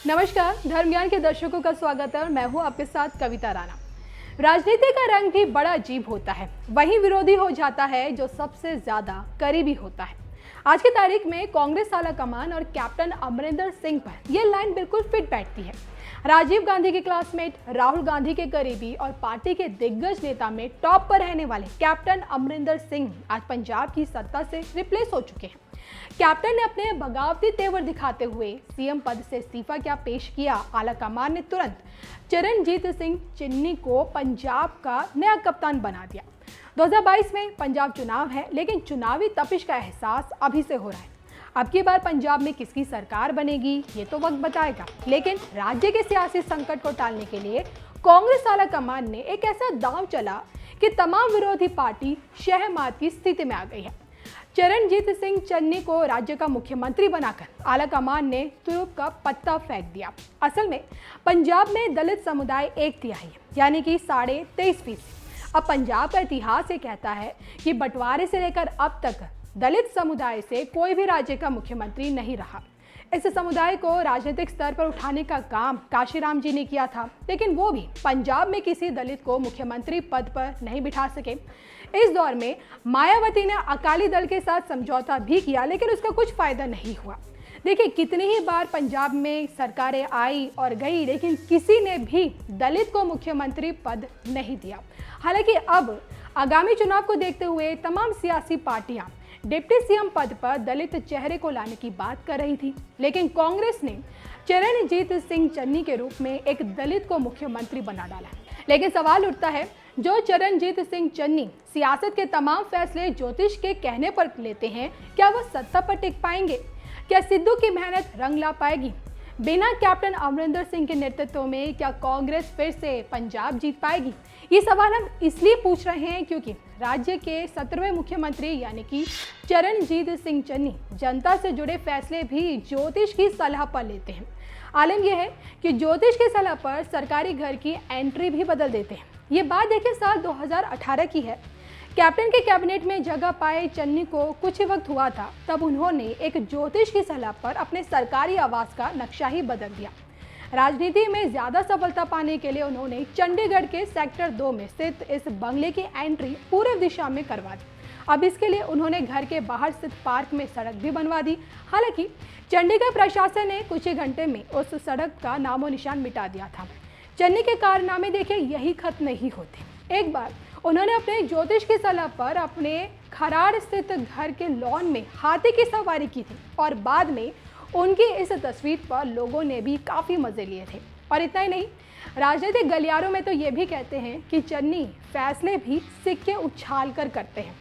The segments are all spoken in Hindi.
नमस्कार, धर्म ज्ञान के दर्शकों का स्वागत है और मैं हूं आपके साथ कविता राणा। राजनीति का रंग भी बड़ा अजीब होता है, वही विरोधी हो जाता है जो सबसे ज्यादा करीबी होता है। आज की तारीख में कांग्रेस आला कमान और कैप्टन अमरिंदर सिंह पर यह लाइन बिल्कुल फिट बैठती है। राजीव गांधी के क्लासमेट, राहुल गांधी के करीबी और पार्टी के दिग्गज नेता में टॉप पर रहने वाले कैप्टन अमरिंदर सिंह आज पंजाब की सत्ता से रिप्लेस हो चुके हैं। कैप्टन ने अपने बगावती तेवर दिखाते हुए सीएम पद से इस्तीफा क्या पेश किया। आला कमान ने तुरंत चरणजीत सिंह चन्नी को पंजाब का नया कप्तान बना दिया। 2022 में पंजाब चुनाव है, लेकिन चुनावी तपिश का एहसास अभी से हो रहा है। अब की बार पंजाब में किसकी सरकार बनेगी ये तो वक्त बताएगा, लेकिन राज्य के सियासी संकट को टालने के लिए कांग्रेस आला कमान ने एक ऐसा दांव चला कि तमाम विरोधी पार्टी शहमात की स्थिति में आ गई है। चरणजीत सिंह चन्नी को राज्य का मुख्यमंत्री बनाकर आला कमान ने तुरुप का पत्ता फेंक दिया। असल में पंजाब में दलित समुदाय 1/3 है, यानी कि 23.5%। अब पंजाब का इतिहास ये कहता है कि बंटवारे से लेकर अब तक दलित समुदाय से कोई भी राज्य का मुख्यमंत्री नहीं रहा। इस समुदाय को राजनीतिक स्तर पर उठाने का काम काशीराम जी ने किया था, लेकिन वो भी पंजाब में किसी दलित को मुख्यमंत्री पद पर नहीं बिठा सके। इस दौर में मायावती ने अकाली दल के साथ समझौता भी किया, लेकिन उसका कुछ फायदा नहीं हुआ। देखिए, कितनी ही बार पंजाब में सरकारें आई और गई, लेकिन किसी ने भी दलित को मुख्यमंत्री पद नहीं दिया। हालांकि अब आगामी चुनाव को देखते हुए तमाम सियासी पार्टियां डिप्टी सीएम पद पर दलित चेहरे को लाने की बात कर रही थी, लेकिन कांग्रेस ने चरणजीत सिंह चन्नी के रूप में एक दलित को मुख्यमंत्री बना डाला। लेकिन सवाल उठता है, जो चरणजीत सिंह चन्नी सियासत के तमाम फैसले ज्योतिष के कहने पर लेते हैं, क्या वह सत्ता पर टिक पाएंगे? क्या सिद्धू की मेहनत रंग ला पाएगी? बिना कैप्टन अमरिंदर सिंह के नेतृत्व में क्या कांग्रेस फिर से पंजाब जीत पाएगी? ये सवाल हम इसलिए पूछ रहे हैं क्योंकि राज्य के 17वें मुख्यमंत्री यानी कि चरणजीत सिंह चन्नी जनता से जुड़े फैसले भी ज्योतिष की सलाह पर लेते हैं। आलम यह है कि ज्योतिष की सलाह पर सरकारी घर की एंट्री भी बदल देते हैं। ये बात देखिए साल 2018 की है। कैप्टन के कैबिनेट में जगह पाए चन्नी को कुछ ही वक्त हुआ था, तब उन्होंने एक ज्योतिष की सलाह पर अपने सरकारी आवास का नक्शा ही बदल दिया। राजनीति में ज्यादा सफलता पाने के लिए उन्होंने चंडीगढ़ के सेक्टर 2 में स्थित इस बंगले की एंट्री पूर्व दिशा में करवा दी। अब इसके लिए उन्होंने घर के बाहर स्थित पार्क में सड़क भी बनवा दी। हालांकि चंडीगढ़ प्रशासन ने कुछ ही घंटे में उस सड़क का नामो निशान मिटा दिया था। चन्नी के कारनामे देखिए यही खत्म नहीं होते। एक बार उन्होंने अपने ज्योतिष की सलाह पर अपने खराड़ स्थित घर के लॉन में हाथी की सवारी की थी और बाद में उनकी इस तस्वीर पर लोगों ने भी काफ़ी मज़े लिए थे। और इतना ही नहीं, राजनीतिक गलियारों में तो ये भी कहते हैं कि चन्नी फैसले भी सिक्के उछाल कर करते हैं।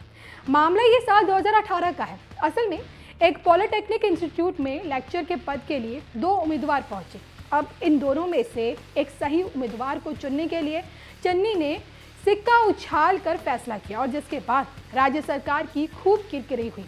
मामला ये साल 2018 का है। असल में एक पॉलिटेक्निक इंस्टीट्यूट में लेक्चर के पद के लिए 2 उम्मीदवार पहुंचे। अब इन दोनों में से एक सही उम्मीदवार को चुनने के लिए चन्नी ने सिक्का उछाल कर फैसला किया और जिसके बाद राज्य सरकार की खूब किरकिरी हुई।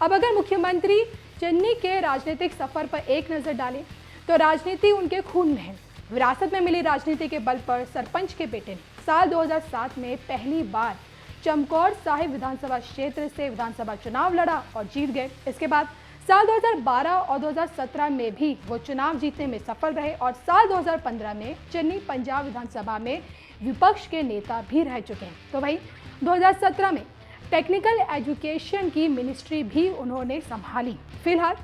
अब अगर मुख्यमंत्री चन्नी के राजनीतिक सफर पर एक नज़र डालें तो राजनीति उनके खून में है। विरासत में मिली राजनीति के बल पर सरपंच के बेटे ने साल 2007 में पहली बार चमकौर साहिब विधानसभा क्षेत्र से विधानसभा चुनाव लड़ा और जीत गए। इसके बाद साल 2012 और 2017 में भी वो चुनाव जीतने में सफल रहे और साल 2015 में चन्नी पंजाब विधानसभा में विपक्ष के नेता भी रह चुके हैं। तो वही 2017 में टेक्निकल एजुकेशन की मिनिस्ट्री भी उन्होंने संभाली। फिलहाल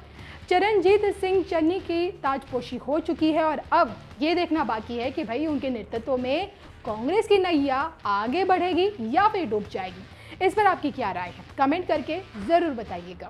चरणजीत सिंह चन्नी की ताजपोशी हो चुकी है और अब ये देखना बाकी है कि भाई उनके नेतृत्व में कांग्रेस की नैया आगे बढ़ेगी या फिर डूब जाएगी। इस पर आपकी क्या राय है? कमेंट करके ज़रूर बताइएगा।